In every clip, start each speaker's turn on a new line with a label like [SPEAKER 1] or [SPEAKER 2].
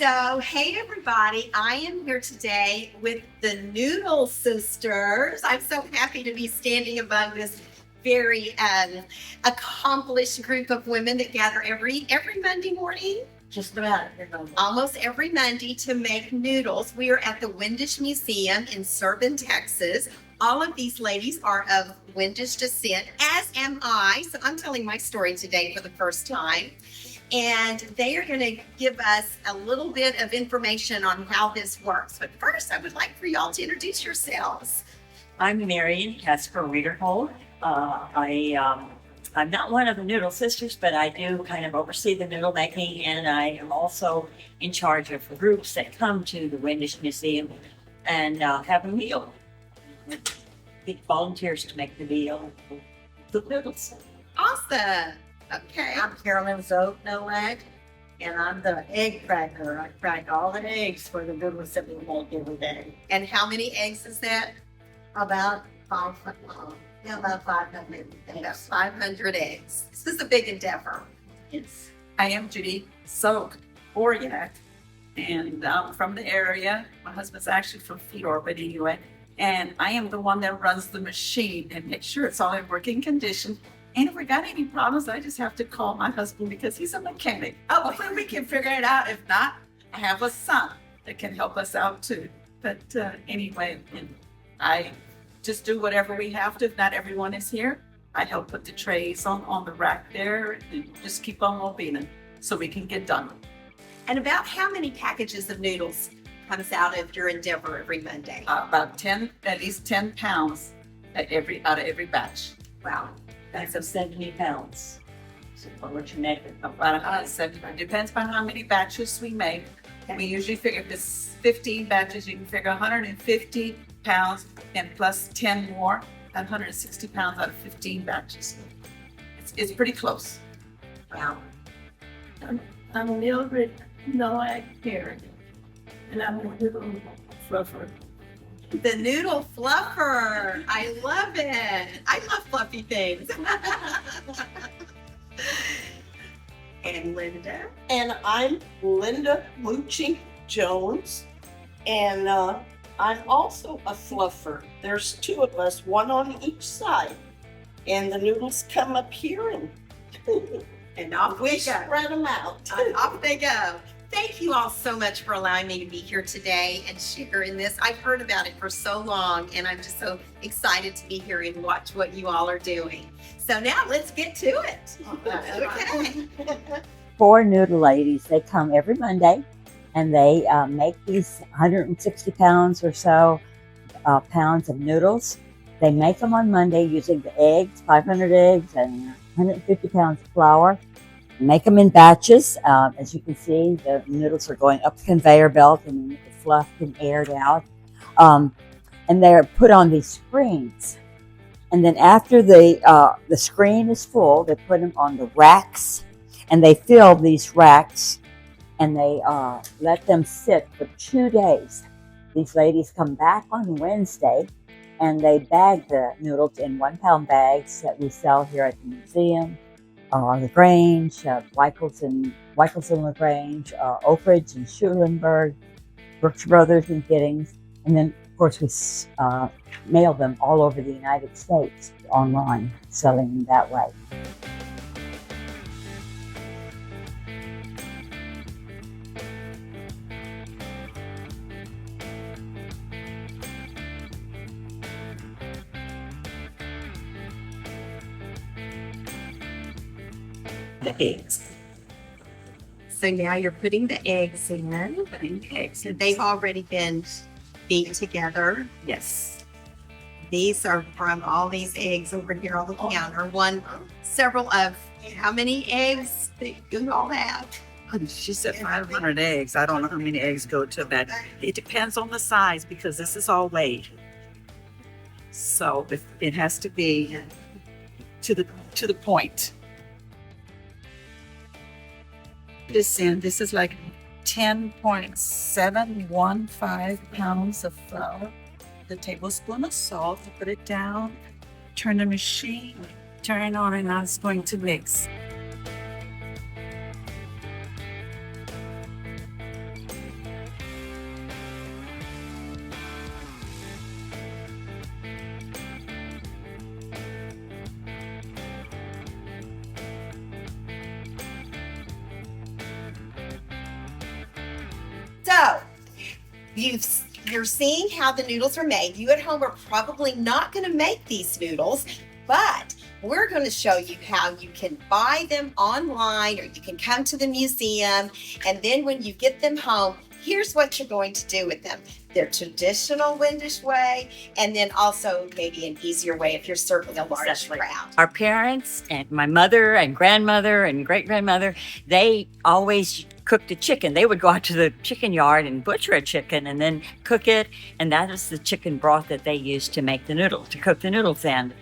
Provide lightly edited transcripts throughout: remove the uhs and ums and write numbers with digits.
[SPEAKER 1] So, hey everybody, I am here today with the Noodle Sisters. I'm so happy to be standing among this very accomplished group of women that gather every Monday morning,
[SPEAKER 2] Just about.
[SPEAKER 1] almost every Monday, to make noodles. We are at the Wendish Museum in Servin, Texas. All of these ladies are of Wendish descent, as am I. So I'm telling my story today for the first time. And they are going to give us a little bit of information on how this works. But first, I would like for y'all to introduce yourselves.
[SPEAKER 2] I'm Marion Casper Reederhold. I'm not one of the Noodle Sisters, but I do kind of oversee the noodle making, and I am also in charge of groups that come to the Wendish Museum and have a meal. Get volunteers to make the meal, the noodles.
[SPEAKER 1] Awesome. Okay.
[SPEAKER 3] I'm Carolyn Zoe Nowak, and I'm the egg cracker. I crack all the eggs for the noodles that we make every day.
[SPEAKER 1] And how many eggs is that?
[SPEAKER 3] About 500
[SPEAKER 1] About 500 eggs. This is a big endeavor.
[SPEAKER 3] It's
[SPEAKER 4] I am Judy Soak Boryak, and I'm from the area. My husband's actually from Feodor, but anyway. And I am the one that runs the machine and makes sure it's all in working condition. And if we got any problems, I just have to call my husband because he's a mechanic. Hopefully we can figure it out. If not, I have a son that can help us out too. But anyway, and I just do whatever we have to. If not everyone is here, I help put the trays on the rack there and just keep on moving so we can get done.
[SPEAKER 1] And about how many packages of noodles comes out of your endeavor every Monday?
[SPEAKER 4] About 10, at least 10 pounds out of every batch.
[SPEAKER 1] Wow.
[SPEAKER 2] That's of 70 pounds. So what you make it.
[SPEAKER 4] About 170. Depends on how many batches we make. We usually figure if it's 15 batches, you can figure 150 pounds and plus 10 more, 160 pounds out of 15 batches. It's pretty close.
[SPEAKER 1] Wow.
[SPEAKER 3] I'm Mildred Nowak here, and I'm a noodle fluffer.
[SPEAKER 1] The noodle fluffer. I love it. I love fluffy things. And Linda.
[SPEAKER 5] And I'm Linda Lucci Jones, and I'm also a fluffer. There's two of us, one on each side, and the noodles come up here and
[SPEAKER 1] And off we
[SPEAKER 5] we
[SPEAKER 1] go.
[SPEAKER 5] spread them out.
[SPEAKER 1] Off they go. Thank you all so much for allowing me to be here today and share in this. I've heard about it for so long, and I'm just so excited to be here and watch what you all are doing. So now let's get to it. Okay.
[SPEAKER 6] 4 noodle ladies. They come every Monday, and they make these 160 pounds or so pounds of noodles. They make them on Monday using the eggs, 500 eggs and 150 pounds of flour. Make them in batches. As you can see, the noodles are going up the conveyor belt and the fluff and aired out. And they're put on these screens. And then after the screen is full, they put them on the racks, and they fill these racks, and they let them sit for 2 days. These ladies come back on Wednesday, and they bag the noodles in 1-pound bags that we sell here at the museum. LaGrange, Weichels and LaGrange, Oakridge and Schulenburg, Brooks Brothers and Giddings, and then of course we mail them all over the United States online, selling them that way.
[SPEAKER 4] The eggs.
[SPEAKER 1] So now you're putting the eggs in.
[SPEAKER 4] Putting the eggs in.
[SPEAKER 1] They've already been beat together.
[SPEAKER 4] Yes.
[SPEAKER 1] These are from all these eggs over here on the counter. Several of how many eggs do you all have?
[SPEAKER 4] She said 500 eggs. I don't know how many eggs go to that. It depends on the size because this is all weighed. So it has to be to the point. This is like 10.715 pounds of flour, the tablespoon of salt, put it down, turn the machine, turn on, and now it's going to mix.
[SPEAKER 1] you're seeing how the noodles are made. You at home are probably not going to make these noodles, but we're going to show you how you can buy them online, or you can come to the museum, and then when you get them home, here's what you're going to do with them. Their traditional Wendish way, and then also maybe an easier way if you're serving a large
[SPEAKER 2] Exactly.
[SPEAKER 1] crowd.
[SPEAKER 2] Our parents and my mother and grandmother and great grandmother, they always cooked the chicken. They would go out to the chicken yard and butcher a chicken and then cook it. And that is the chicken broth that they used to make the noodles, to cook the noodles in.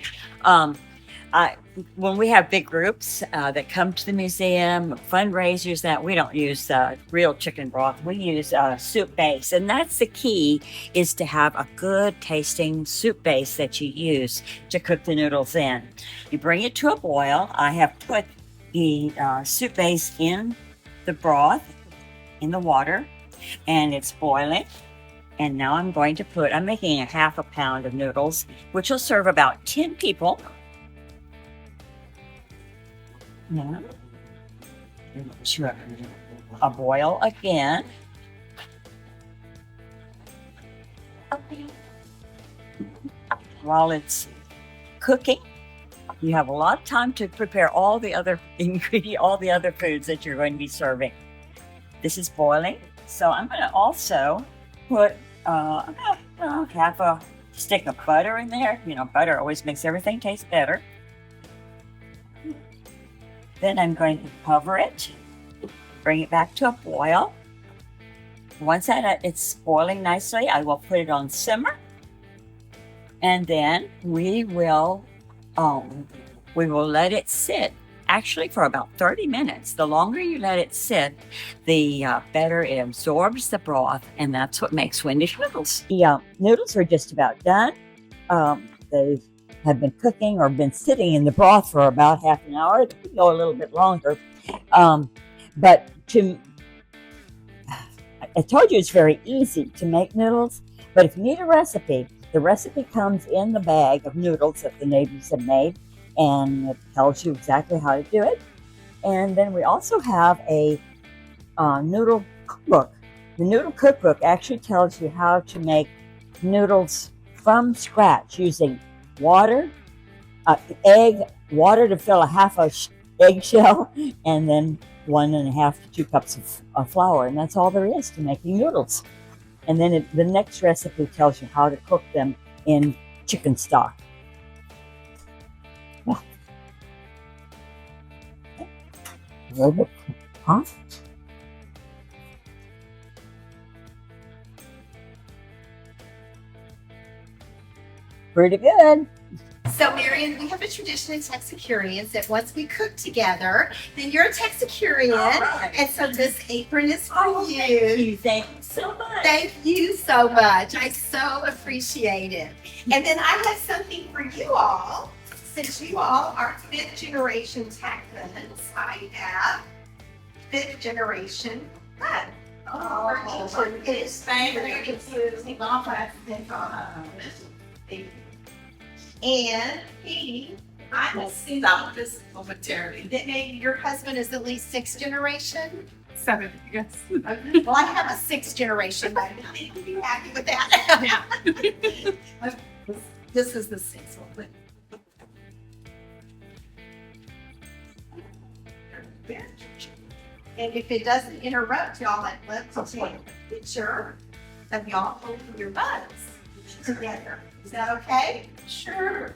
[SPEAKER 2] When we have big groups that come to the museum, fundraisers, that we don't use real chicken broth. We use soup base, and that's the key, is to have a good tasting soup base that you use to cook the noodles in. You bring it to a boil. I have put the soup base in the broth, in the water, and it's boiling. And now I'm making a half a pound of noodles, which will serve about 10 people. Now, a boil again. While it's cooking, you have a lot of time to prepare all the other all the other foods that you're going to be serving. This is boiling, so I'm going to also put about half a stick of butter in there. You know, butter always makes everything taste better. Then I'm going to cover it, bring it back to a boil. Once it's boiling nicely, I will put it on simmer, and then we will let it sit actually for about 30 minutes. The longer you let it sit, the better it absorbs the broth, and that's what makes Wendish noodles.
[SPEAKER 6] The noodles are just about done. They have been cooking or been sitting in the broth for about half an hour. It could go a little bit longer. But I told you it's very easy to make noodles, but if you need a recipe, the recipe comes in the bag of noodles that the neighbors have made, and it tells you exactly how to do it. And then we also have a noodle cookbook. The noodle cookbook actually tells you how to make noodles from scratch using water, egg, water to fill a half a eggshell, and then 1.5 to 2 cups of flour. And that's all there is to making noodles. And then the next recipe tells you how to cook them in chicken stock. A little bit, huh? Pretty good.
[SPEAKER 1] So, Marion, we have a tradition in Texicurians that once we cook together, then you're a Texicurian,
[SPEAKER 2] right.
[SPEAKER 1] and so this apron is for you.
[SPEAKER 2] Thank you so much.
[SPEAKER 1] Thank you so much. I so appreciate it. And then I have something for you all. Since you all are 5th generation Texans, I have 5th generation mud. And he, I will see
[SPEAKER 4] Stop this momentarily.
[SPEAKER 1] that maybe your husband is at least 6th generation.
[SPEAKER 4] 7, yes.
[SPEAKER 1] Well, I have a 6th generation, but I think you'd be happy with that.
[SPEAKER 4] This is the 6th one.
[SPEAKER 1] And if it doesn't interrupt y'all, let's take a picture of y'all holding your butts together. Is that okay?
[SPEAKER 4] Sure.